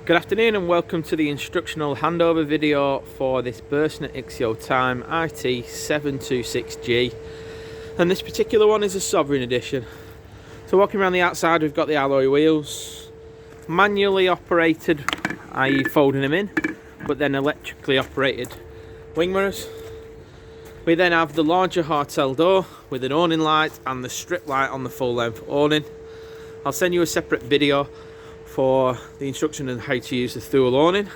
Good afternoon and welcome to the instructional handover video for this Burstner Ixeo Time IT726G, and this particular one is a Sovereign edition. So walking around the outside, we've got the alloy wheels, manually operated, i.e. folding them in, but then electrically operated wing mirrors. We then have the larger hardtail door with an awning light and the strip light on the full length awning. I'll send you a separate video for the instruction on how to use the dual awning.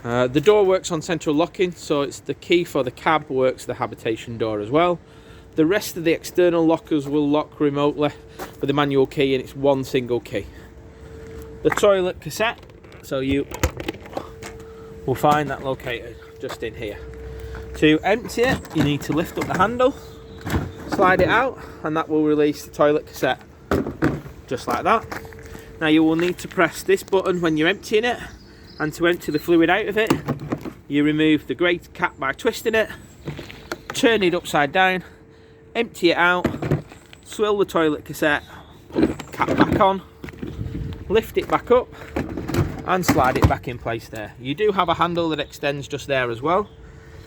The door works on central locking, so it's the key for the cab works the habitation door as well. The rest of the external lockers will lock remotely with a manual key, and it's one single key. The toilet cassette, so you will find that located just in here. To empty it, you need to lift up the handle, slide it out, and that will release the toilet cassette just like that. Now you will need to press this button when you're emptying it, and to empty the fluid out of it, you remove the grey cap by twisting it, turn it upside down, empty it out, swivel the toilet cassette, put the cap back on, lift it back up, and slide it back in place there. You do have a handle that extends just there as well,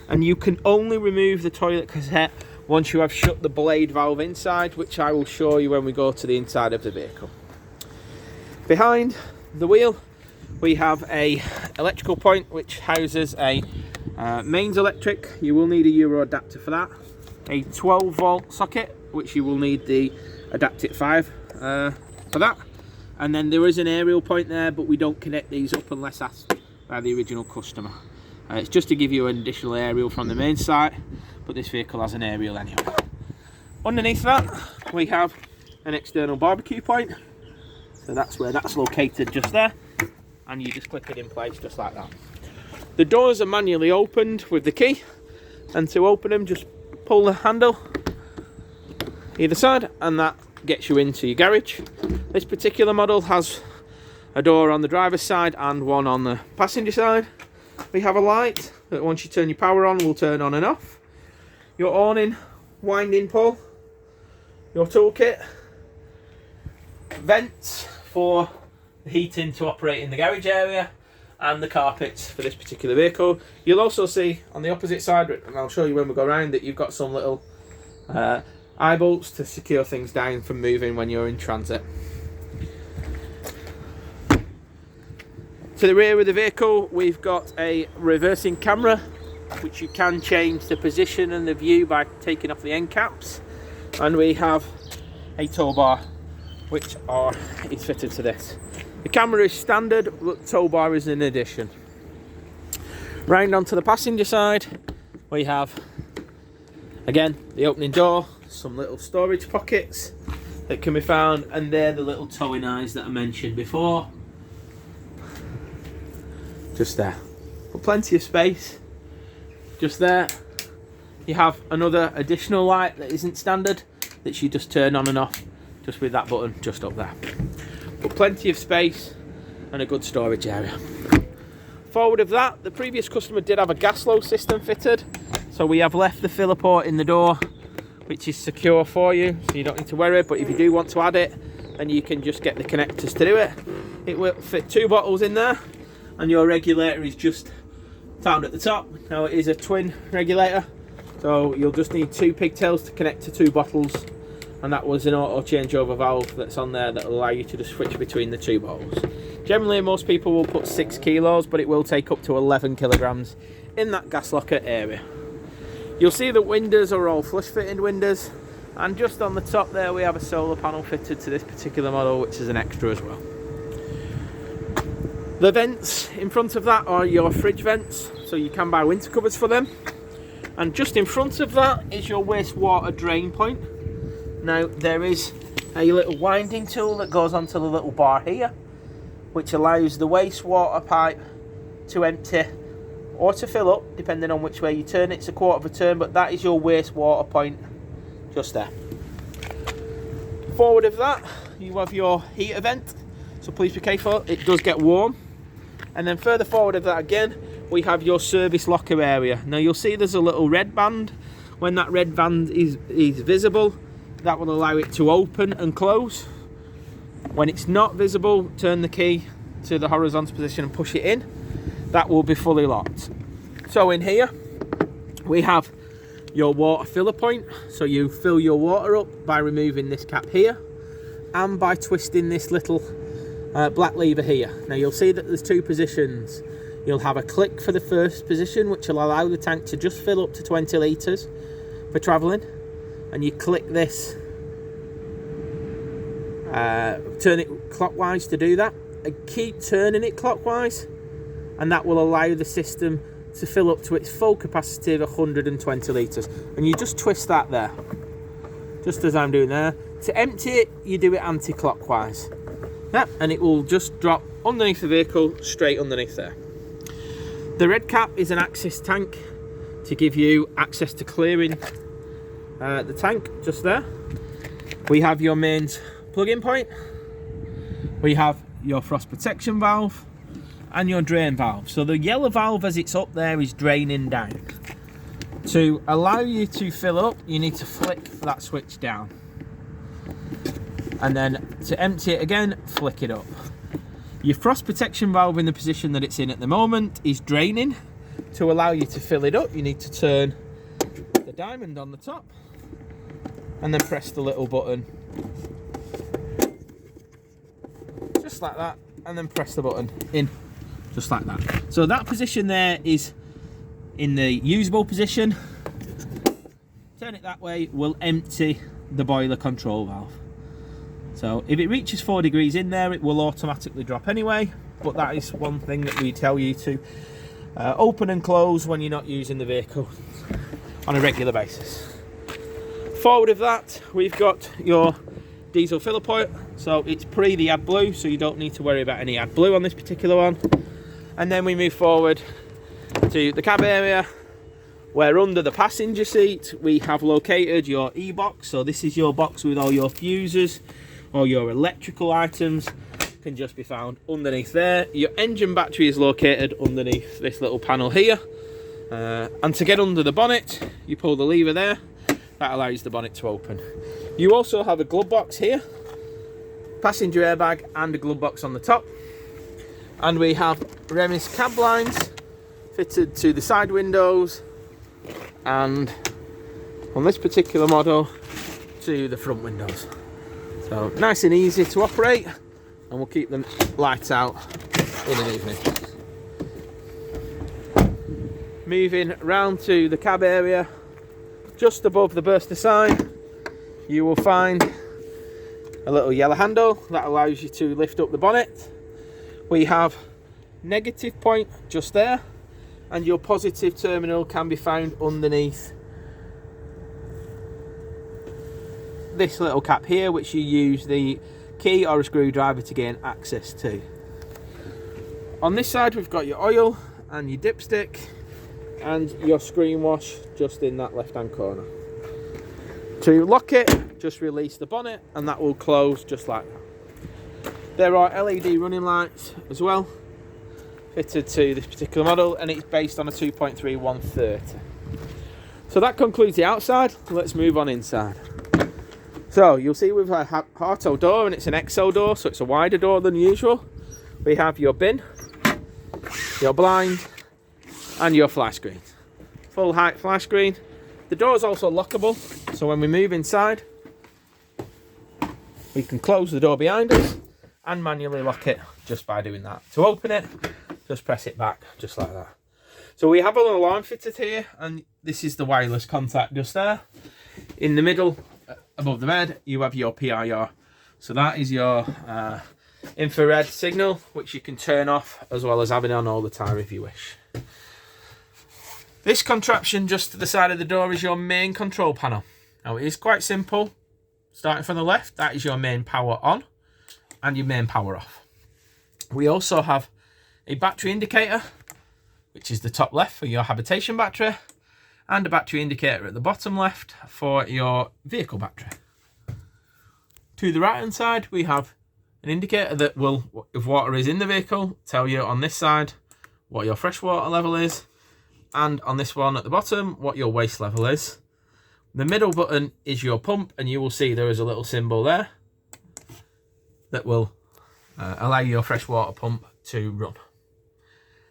and you can only remove the toilet cassette once you have shut the blade valve inside, which I will show you when we go to the inside of the vehicle. Behind the wheel we have a electrical point which houses a mains electric. You will need a Euro adapter for that, a 12 volt socket which you will need the Adaptit 5 for that, and then there is an aerial point there, but we don't connect these up unless asked by the original customer. It's just to give you an additional aerial from the main site, but this vehicle has an aerial anyway. Underneath that we have an external barbecue point. So that's where that's located, just there, and you just click it in place just like that. The doors are manually opened with the key, and to open them just pull the handle either side and that gets you into your garage. This particular model has a door on the driver's side and one on the passenger side. We have a light that once you turn your power on will turn on and off. Your awning winding pole, your toolkit, vents for the heating to operate in the garage area, and the carpets for this particular vehicle. You'll also see on the opposite side, and I'll show you when we go around, that you've got some little eye bolts to secure things down from moving when you're in transit. To the rear of the vehicle we've got a reversing camera which you can change the position and the view by taking off the end caps, and we have a tow bar which is fitted to this. The camera is standard, but the tow bar is an addition. Round onto the passenger side we have again the opening door, some little storage pockets that can be found, and they're the little towing eyes that I mentioned before, just there, but plenty of space just there. You have another additional light that isn't standard that you just turn on and off just with that button just up there, but plenty of space and a good storage area. Forward of that, the previous customer did have a gas flow system fitted, so we have left the filler port in the door which is secure for you, so you don't need to worry, but if you do want to add it then you can just get the connectors to do it. It will fit 2 bottles in there, and your regulator is just found at the top. Now it is a twin regulator, so you'll just need 2 pigtails to connect to 2 bottles, and that was an auto changeover valve that's on there that will allow you to just switch between the 2 bottles. Generally most people will put 6 kilos, but it will take up to 11 kilograms in that gas locker area. You'll see the windows are all flush fitting windows, and just on the top there we have a solar panel fitted to this particular model, which is an extra as well. The vents in front of that are your fridge vents, so you can buy winter covers for them, and just in front of that is your wastewater drain point. Now there is a little winding tool that goes onto the little bar here, which allows the wastewater pipe to empty or to fill up depending on which way you turn it. It's a quarter of a turn, but that is your wastewater point just there. Forward of that you have your heater vent, so please be careful, it does get warm. And then further forward of that again we have your service locker area. Now you'll see there's a little red band. When that red band is visible, that will allow it to open and close. When it's not visible, turn the key to the horizontal position and push it in, that will be fully locked. So in here we have your water filler point, so you fill your water up by removing this cap here and by twisting this little black lever here. Now you'll see that there's two positions. You'll have a click for the first position, which will allow the tank to just fill up to 20 litres for travelling, and you click this, turn it clockwise to do that, and keep turning it clockwise, and that will allow the system to fill up to its full capacity of 120 litres. And you just twist that there, just as I'm doing there. To empty it, you do it anti-clockwise. Yeah, and it will just drop underneath the vehicle, straight underneath there. The red cap is an access tank to give you access to clearing the tank, just there. We have your mains plug-in point. We have your frost protection valve and your drain valve. So the yellow valve as it's up there is draining down. To allow you to fill up, you need to flick that switch down. And then to empty it again, flick it up. Your frost protection valve in the position that it's in at the moment is draining. To allow you to fill it up, you need to turn the diamond on the top and then press the little button. Just like that, and then press the button in, just like that. So that position there is in the usable position. Turn it that way will empty the boiler control valve. So if it reaches 4 degrees in there, it will automatically drop anyway, but that is one thing that we tell you to open and close when you're not using the vehicle on a regular basis. Forward of that, we've got your diesel filler point. So it's pre the AdBlue, so you don't need to worry about any AdBlue on this particular one. And then we move forward to the cab area, where under the passenger seat we have located your e-box. So this is your box with all your fuses, all your electrical items can just be found underneath there. Your engine battery is located underneath this little panel here. And to get under the bonnet, you pull the lever there. That allows the bonnet to open. You also have a glove box here, passenger airbag and a glove box on the top. And we have Remis cab blinds fitted to the side windows, and on this particular model to the front windows. So nice and easy to operate, and we'll keep them lights out in an evening. Moving round to the cab area, just above the Burstner sign, you will find a little yellow handle that allows you to lift up the bonnet. We have negative point just there, and your positive terminal can be found underneath this little cap here, which you use the key or a screwdriver to gain access to. On this side we've got your oil and your dipstick and your screen wash just in that left hand corner. To lock it, just release the bonnet and that will close just like that. There are LED running lights as well fitted to this particular model, and it's based on a 2.3 130. So that concludes the outside. Let's move on inside. So you'll see we've a Auto door, and it's an Ixeo door, so it's a wider door than usual. We have your bin, your blind and your fly screen. Full height fly screen. The door is also lockable, so when we move inside we can close the door behind us and manually lock it just by doing that. To open it, just press it back just like that. So we have an alarm fitted here, and this is the wireless contact just there. In the middle above the bed you have your PIR, so that is your infrared signal, which you can turn off as well as having on all the time if you wish. This contraption just to the side of the door is your main control panel. Now it is quite simple. Starting from the left, that is your main power on and your main power off. We also have a battery indicator, which is the top left for your habitation battery, and a battery indicator at the bottom left for your vehicle battery. To the right hand side we have an indicator that will, if water is in the vehicle, tell you on this side what your freshwater level is, and on this one at the bottom what your waste level is. The middle button is your pump, and you will see there is a little symbol there that will allow your fresh water pump to run.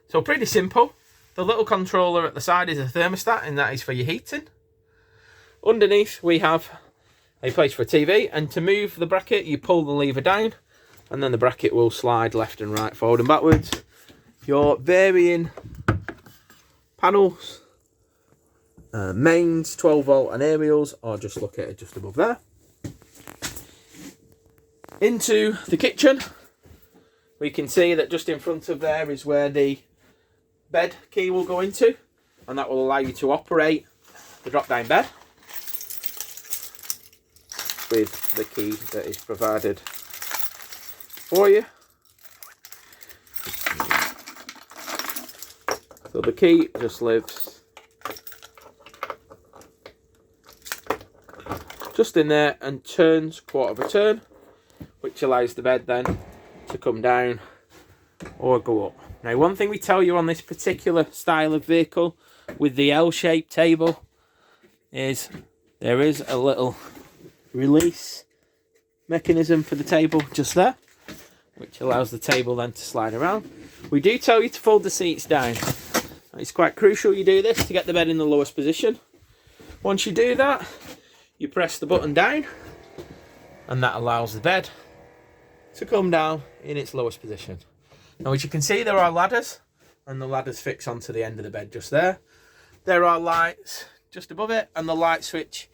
So pretty simple. The little controller at the side is a thermostat, and that is for your heating. Underneath we have a place for a TV, and to move the bracket you pull the lever down, and then the bracket will slide left and right, forward and backwards. Your varying panels, mains, 12 volt and aerials are just located just above there. Into the kitchen, we can see that just in front of there is where the bed key will go into, and that will allow you to operate the drop down bed with the key that is provided for you. So the key just lives just in there and turns quarter of a turn, which allows the bed then to come down or go up. Now, one thing we tell you on this particular style of vehicle with the L-shaped table is there is a little release mechanism for the table just there, which allows the table then to slide around. We do tell you to fold the seats down. It's quite crucial you do this to get the bed in the lowest position. Once you do that, you press the button down, and that allows the bed to come down in its lowest position. Now, as you can see, there are ladders, and the ladders fix onto the end of the bed just there. There are lights just above it, and the light switch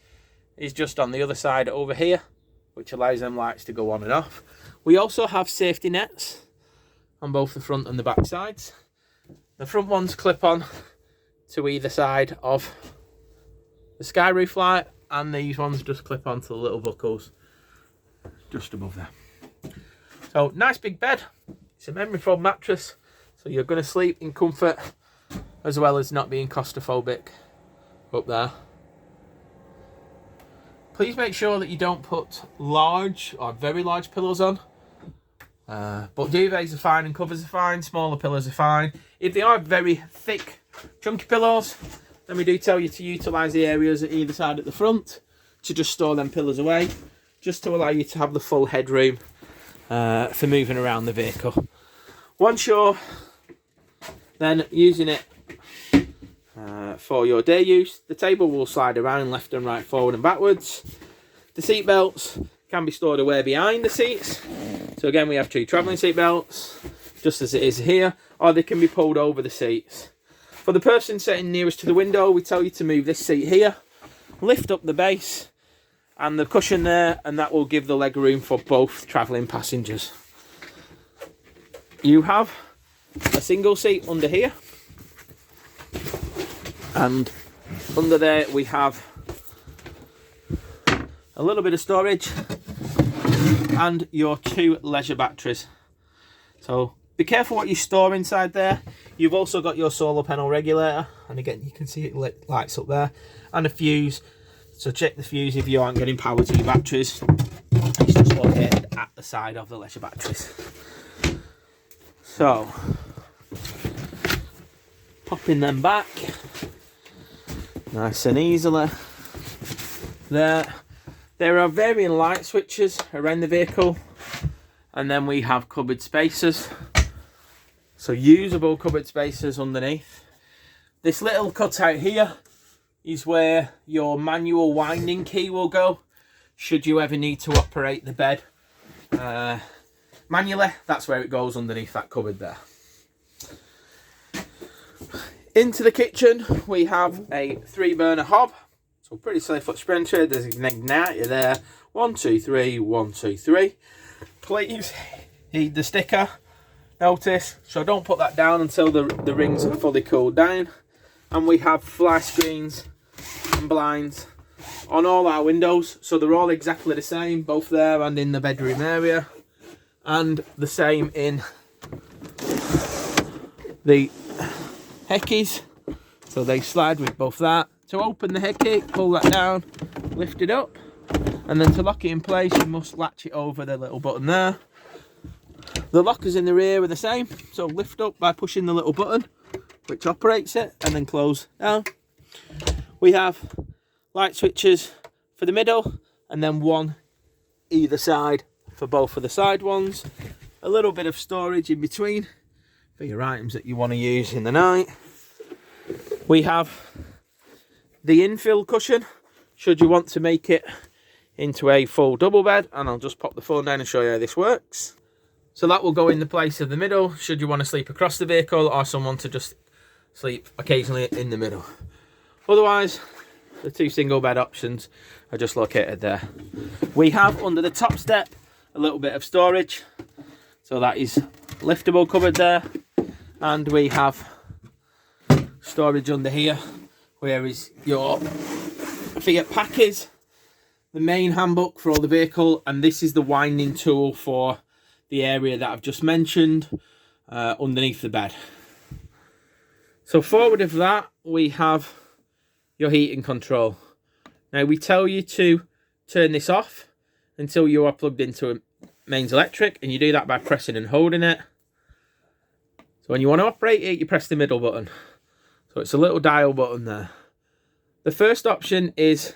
is just on the other side over here, which allows them lights to go on and off. We also have safety nets on both the front and the back sides. The front ones clip on to either side of the sky roof light, and these ones just clip onto the little buckles just above there. So, nice big bed. It's a memory foam mattress, so you're going to sleep in comfort as well as not being claustrophobic up there. Please make sure that you don't put large or very large pillows on. But duvets are fine and covers are fine, smaller pillows are fine. If they are very thick, chunky pillows, then we do tell you to utilise the areas at either side at the front to just store them pillows away, just to allow you to have the full headroom for moving around the vehicle. Once you're then using it for your day use, the table will slide around left and right, forward and backwards. The seat belts can be stored away behind the seats. So again, we have two travelling seat belts, just as it is here, or they can be pulled over the seats. For the person sitting nearest to the window, we tell you to move this seat here, lift up the base and the cushion there, and that will give the leg room for both travelling passengers. You have a single seat under here, and under there we have a little bit of storage and your two leisure batteries. So be careful what you store inside there. You've also got your solar panel regulator, and again you can see it lights up there, and a fuse. So check the fuse if you aren't getting power to your batteries. It's just located at the side of the leisure batteries. So popping them back nice and easily there. There are varying light switches around the vehicle, and then we have cupboard spacers, so usable cupboard spacers underneath. This little cutout here is where your manual winding key will go should you ever need to operate the bed manually. That's where it goes, underneath that cupboard there. Into the kitchen we have a 3-burner hob, so pretty safe foot sprinter. There's an igniter there. 1 2 3 1 2 3. Please heed the sticker notice, so don't put that down until the rings are fully cooled down. And we have fly screens and blinds on all our windows, so they're all exactly the same, both there and in the bedroom area, and the same in the heckies, so they slide with both that. To open the hecky, pull that down, lift it up, and then to lock it in place you must latch it over the little button there. The lockers in the rear are the same, so lift up by pushing the little button which operates it, and then close down. We have light switches for the middle, and then one either side for both of the side ones. a little bit of storage in between for your items that you want to use in the night. We have the infill cushion, should you want to make it into a full double bed, and I'll just pop the phone down and show you how this works. So that will go in the place of the middle, should you want to sleep across the vehicle or someone to just sleep occasionally in the middle. Otherwise, the 2 single bed options are just located there. We have under the top step a little bit of storage, so that is liftable cupboard there, and we have storage under here where is your Fiat package, the main handbook for all the vehicle, and this is the winding tool for the area that I've just mentioned underneath the bed. So forward of that we have your heating control. Now we tell you to turn this off until you are plugged into a mains electric, and you do that by pressing and holding it. So when you want to operate it, you press the middle button. So it's a little dial button there. The first option is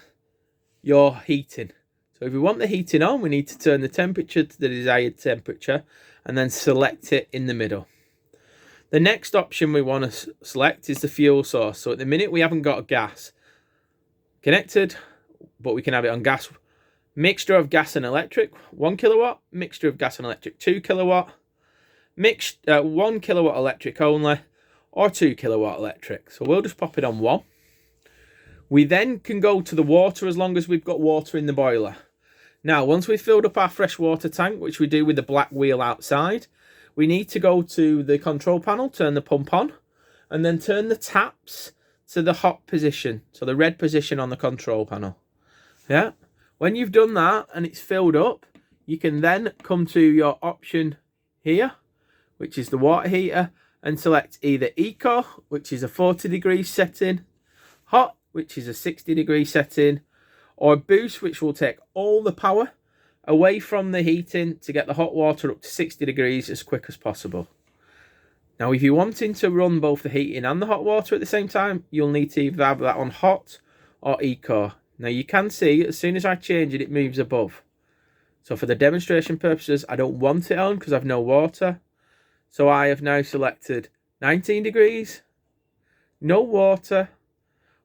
your heating. So if we want the heating on, we need to turn the temperature to the desired temperature and then select it in the middle. The next option we want to select is the fuel source. So at the minute we haven't got gas connected, but we can have it on gas. Mixture of gas and electric, 1 kilowatt. Mixture of gas and electric, 2 kilowatt. 1 kilowatt electric only, or 2 kilowatt electric. So we'll just pop it on 1. We then can go to the water as long as we've got water in the boiler. Now, once we've filled up our fresh water tank, which we do with the black wheel outside, we need to go to the control panel, turn the pump on, and then turn the taps to the hot position, so the red position on the control panel. Yeah. When you've done that and it's filled up, you can then come to your option here, which is the water heater, and select either Eco, which is a 40 degrees setting, Hot, which is a 60 degree setting, or Boost, which will take all the power away from the heating to get the hot water up to 60 degrees as quick as possible. Now, if you're wanting to run both the heating and the hot water at the same time, you'll need to either have that on hot or Eco. Now, you can see as soon as I change it, it moves above. So for the demonstration purposes, I don't want it on because I've no water. So I have now selected 19 degrees, no water,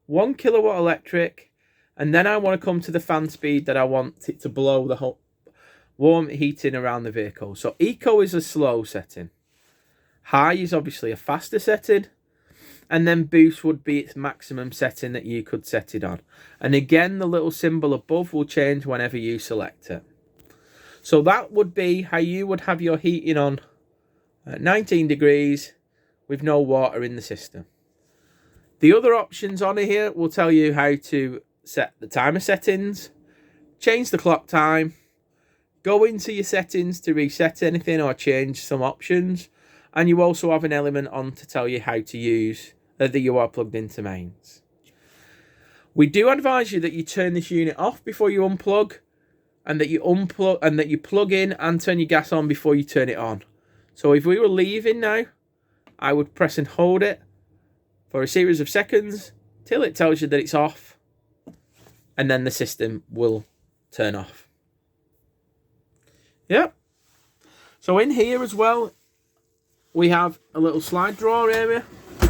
1 kilowatt electric, and then I want to come to the fan speed that I want it to blow the hot warm heating around the vehicle. So Eco is a slow setting. High is obviously a faster setting. And then Boost would be its maximum setting that you could set it on. And again, the little symbol above will change whenever you select it. So that would be how you would have your heating on at 19 degrees with no water in the system. The other options on here will tell you how to set the timer settings, change the clock time, go into your settings to reset anything or change some options, and you also have an element on to tell you how to use that you are plugged into mains. We do advise you that you turn this unit off before you unplug, and that you unplug and that you plug in and turn your gas on before you turn it on. So if we were leaving now, I would press and hold it for a series of seconds till it tells you that it's off, and then the system will turn off. Yep. So in here as well, we have a little slide drawer area,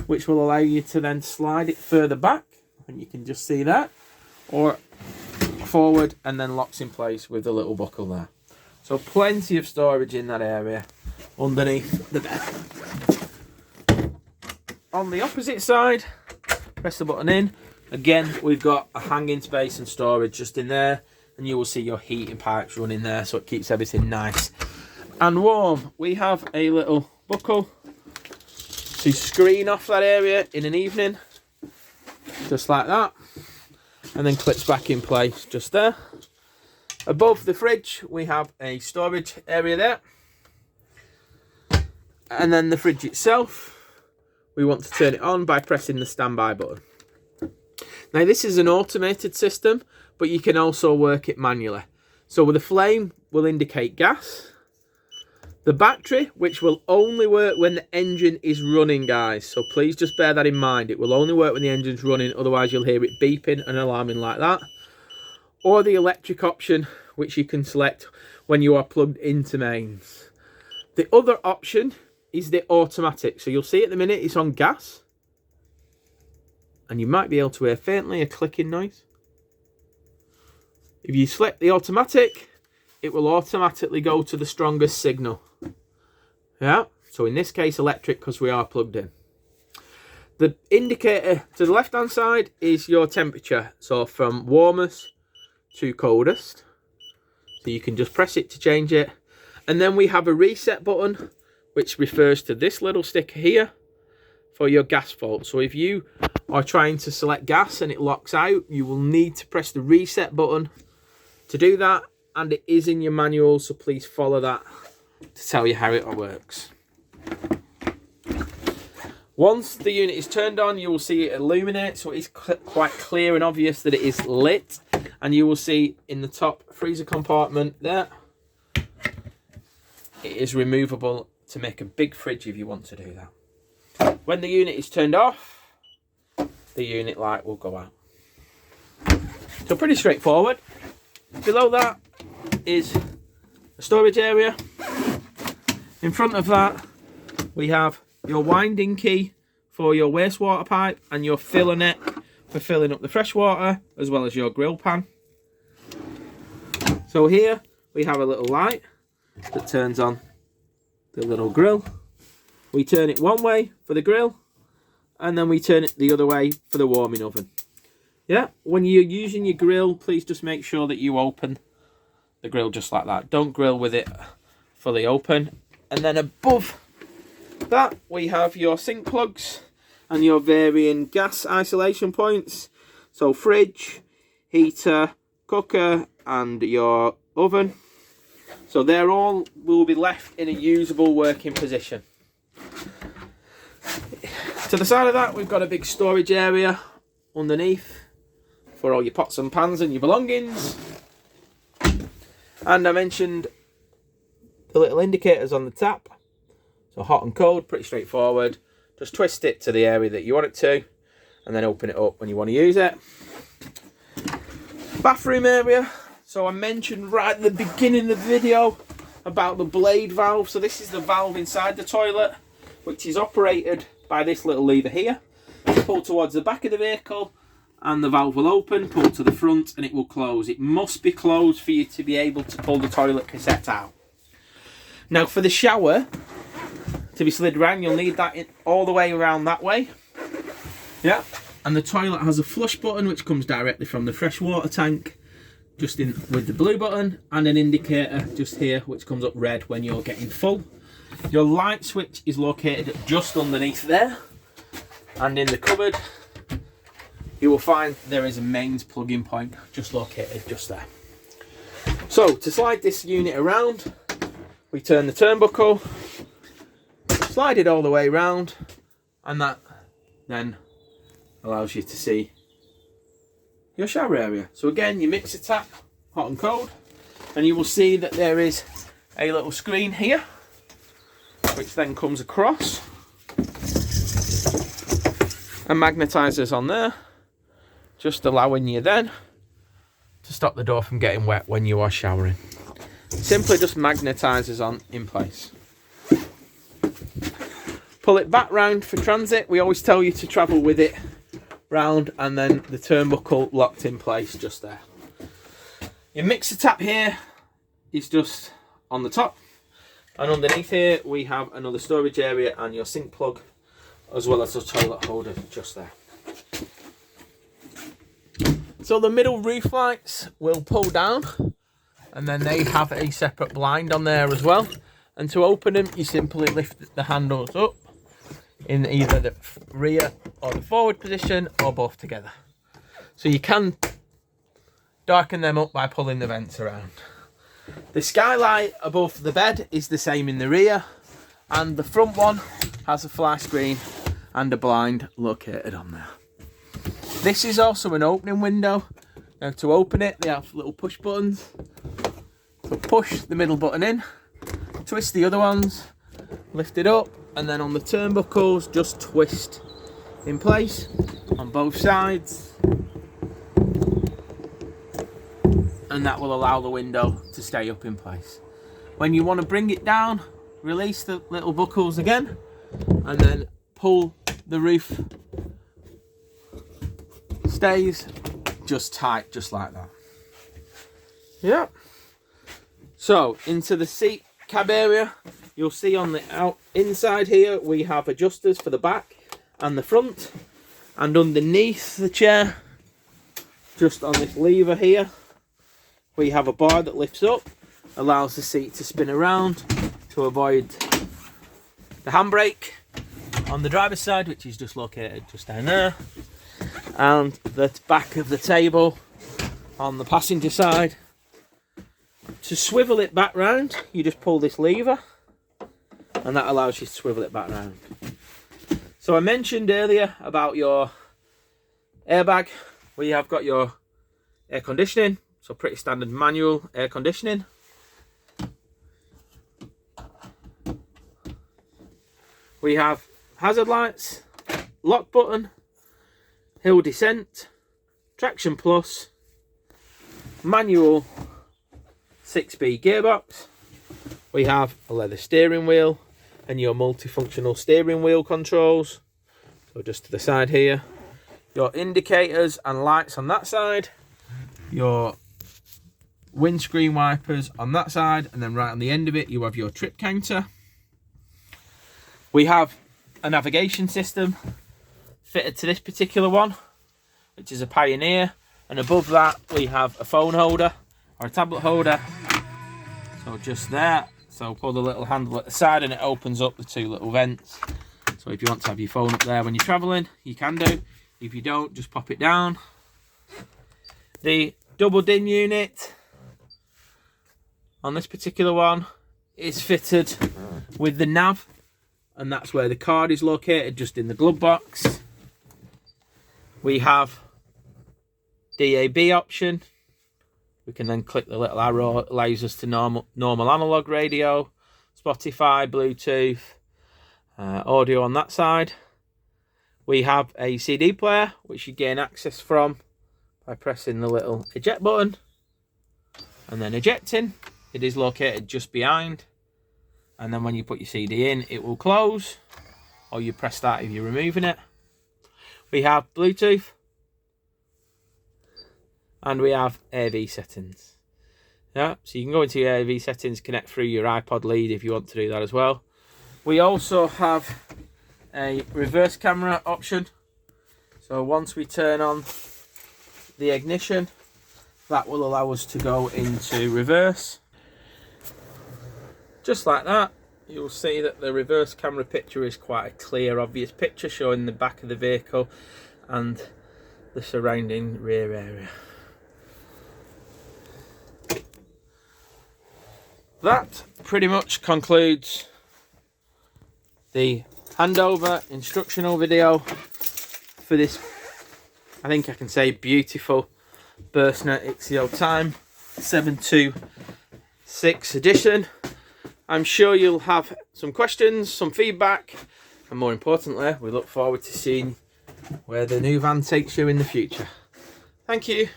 which will allow you to then slide it further back, and you can just see that, or forward, and then locks in place with the little buckle there. So plenty of storage in that area underneath the bed. On the opposite side, press the button in. Again, we've got a hanging space and storage just in there, and you will see your heating pipes running there, so it keeps everything nice and warm. We have a little buckle to screen off that area in an evening, just like that, and then clips back in place just there. Above the fridge, we have a storage area there, and then the fridge itself, we want to turn it on by pressing the standby button. Now, this is an automated system, but you can also work it manually. So the flame will indicate gas. The battery, which will only work when the engine is running, guys. So please just bear that in mind. It will only work when the engine's running, otherwise you'll hear it beeping and alarming like that. Or the electric option, which you can select when you are plugged into mains. The other option is the automatic. So you'll see at the minute it's on gas. And you might be able to hear faintly a clicking noise. If you select the automatic, it will automatically go to the strongest signal. Yeah, so in this case electric, because we are plugged in. The indicator to the left hand side is your temperature. So from warmest to coldest. So you can just press it to change it. And then we have a reset button, which refers to this little sticker here for your gas fault. So if you are trying to select gas and it locks out, you will need to press the reset button to do that. And it is in your manual, so please follow that to tell you how it works. Once the unit is turned on, you will see it illuminate, so it is quite clear and obvious that it is lit. And you will see in the top freezer compartment there, it is removable to make a big fridge if you want to do that. When the unit is turned off, the unit light will go out. So pretty straightforward. Below that is a storage area. In front of that, we have your winding key for your wastewater pipe and your filler neck for filling up the fresh water, as well as your grill pan. So here we have a little light that turns on the little grill. We turn it one way for the grill, and then we turn it the other way for the warming oven. Yeah, when you're using your grill, please just make sure that you open the grill just like that. Don't grill with it fully open. And then above that, we have your sink plugs and your varying gas isolation points. So fridge, heater, cooker, and your oven. So they're all will be left in a usable working position. To the side of that, we've got a big storage area underneath for all your pots and pans and your belongings. And I mentioned the little indicators on the tap. So hot and cold, pretty straightforward. Just twist it to the area that you want it to, and then open it up when you want to use it. Bathroom area. So I mentioned right at the beginning of the video about the blade valve. So this is the valve inside the toilet, which is operated by this little lever here. Pull towards the back of the vehicle and the valve will open, pull to the front and it will close. It must be closed for you to be able to pull the toilet cassette out. Now for the shower to be slid around, you'll need that all the way around that way. Yeah, and the toilet has a flush button which comes directly from the fresh water tank, just in with the blue button, and an indicator just here which comes up red when you're getting full. Your light switch is located just underneath there, and in the cupboard you will find there is a mains plug-in point just located just there. So to slide this unit around, we turn the turnbuckle, slide it all the way around, and that then allows you to see your shower area. So again, you mix the tap, hot and cold, and you will see that there is a little screen here, which then comes across and magnetizes on there, just allowing you then to stop the door from getting wet when you are showering. Simply just magnetizes on in place. Pull it back round for transit. We always tell you to travel with it round, and then the turnbuckle locked in place just there. Your mixer tap here is just on the top, and underneath here we have another storage area and your sink plug, as well as the toilet holder just there. So the middle roof lights will pull down, and then they have a separate blind on there as well. And to open them, you simply lift the handles up in either the rear or the forward position, or both together. So you can darken them up by pulling the vents around. The skylight above the bed is the same in the rear, and the front one has a fly screen and a blind located on there. This is also an opening window. Now to open it, they have little push buttons. So push the middle button in, twist the other ones, lift it up, and then on the turnbuckles, just twist in place on both sides. And that will allow the window to stay up in place. When you want to bring it down, release the little buckles again, and then pull the roof stays just tight, just like that. Yeah. So into the seat cab area, you'll see on the inside here we have adjusters for the back and the front, and underneath the chair, just on this lever here, we have a bar that lifts up, allows the seat to spin around to avoid the handbrake on the driver's side, which is just located just down there, and the back of the table on the passenger side. To swivel it back round, you just pull this lever, and that allows you to swivel it back round. So I mentioned earlier about your airbag. We have got your air conditioning, so pretty standard manual air conditioning. We have hazard lights, lock button, hill descent, traction plus, manual 6-speed gearbox. We have a leather steering wheel and your multifunctional steering wheel controls. So just to the side here, your indicators and lights on that side, your windscreen wipers on that side, and then right on the end of it you have your trip counter. We have a navigation system fitted to this particular one, which is a Pioneer, and above that we have a phone holder or a tablet holder. So just there, so pull the little handle at the side and it opens up the two little vents. So if you want to have your phone up there when you're traveling, you can do. If you don't, just pop it down. The double DIN unit on this particular one is fitted with the nav, and that's where the card is located, just in the glove box. We have DAB option. We can then click the little arrow, it allows us to normal analog radio, Spotify, Bluetooth, audio on that side. We have a CD player, which you gain access from by pressing the little eject button and then ejecting. It is located just behind, and then when you put your CD in, it will close, or you press that if you're removing it. We have Bluetooth, and we have AV settings. Yeah, so you can go into your AV settings, connect through your iPod lead if you want to do that as well. We also have a reverse camera option. So once we turn on the ignition, that will allow us to go into reverse. Just like that, you'll see that the reverse camera picture is quite a clear, obvious picture showing the back of the vehicle and the surrounding rear area. That pretty much concludes the handover instructional video for this, I think I can say, beautiful Burstner Ixeo Time 726 edition. I'm sure you'll have some questions, some feedback, and more importantly, we look forward to seeing where the new van takes you in the future. Thank you.